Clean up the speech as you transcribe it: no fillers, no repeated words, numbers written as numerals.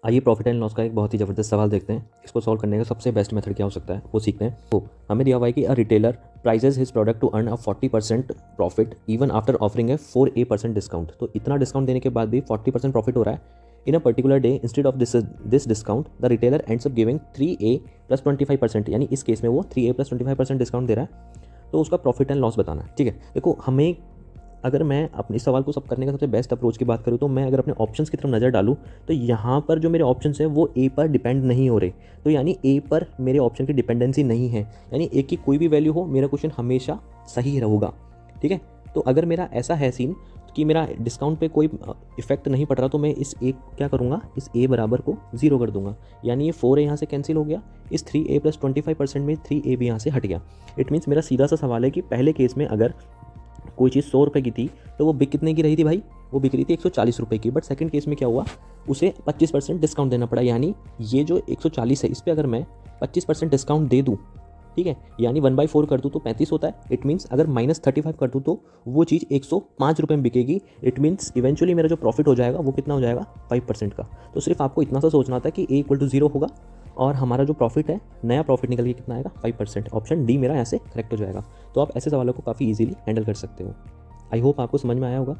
आइए profit and loss का एक बहुत ही ज़बरदस्त सवाल देखते हैं। इसको सॉल्व करने का सबसे बेस्ट मेथड क्या हो सकता है वो सीखते हैं। तो हमें दिया हुआ है कि a retailer prices his product to earn a 40% profit even after offering a 4A% discount. तो इतना डिस्काउंट देने के बाद भी 40% प्रॉफिट हो रहा है in a particular day. Instead of this discount the retailer ends up giving 3A plus 25%, यानी इस केस में वो 3A प्लस 25% डिस्काउंट दे रहा है। तो उसका प्रॉफिट एंड लॉस बताना है। ठीक है, देखो हमें अगर मैं अपने इस सवाल को सब करने का सबसे बेस्ट अप्रोच की बात करूँ तो मैं अगर अपने ऑप्शंस की तरफ नज़र डालूँ तो यहाँ पर जो मेरे ऑप्शंस हैं वो ए पर डिपेंड नहीं हो रहे। तो यानी ए पर मेरे ऑप्शन की डिपेंडेंसी नहीं है, यानी ए की कोई भी वैल्यू हो मेरा क्वेश्चन हमेशा सही होगा। ठीक है, तो अगर मेरा ऐसा है सीन कि मेरा डिस्काउंट पे कोई इफेक्ट नहीं पड़ रहा तो मैं इस ए क्या करूँगा, इस ए बराबर को 0 कर दूंगा। यानी ये 4A यहाँ से कैंसिल हो गया, इस 3A प्लस 25% में 3A भी यहाँ से हट गया। इट मीन्स मेरा सीधा सा सवाल है कि पहले केस में अगर कोई चीज़ 100 रुपये की थी तो वो बिक कितने की रही थी भाई, वो बिक रही थी 140 रुपये की। बट सेकंड केस में क्या हुआ, उसे 25% डिस्काउंट देना पड़ा। यानी ये जो 140 है इस पर अगर मैं 25% डिस्काउंट दे दूँ, ठीक है, यानी 1/4 कर दूँ तो 35 होता है। इट मीन्स अगर -35 कर दूँ तो वो चीज़ 105 रुपये में बिकेगी। इट मीन्स इवेंचुअली मेरा जो प्रॉफिट हो जाएगा वो कितना हो जाएगा, 5% का। तो सिर्फ आपको इतना सा सोचना था कि A = 0 होगा और हमारा जो प्रॉफिट है, नया प्रॉफिट निकल के कितना आएगा, 5%। ऑप्शन डी मेरा यहाँ से करेक्ट हो जाएगा। तो आप ऐसे सवालों को काफ़ी इजीली हैंडल कर सकते हो। आई होप आपको समझ में आया होगा।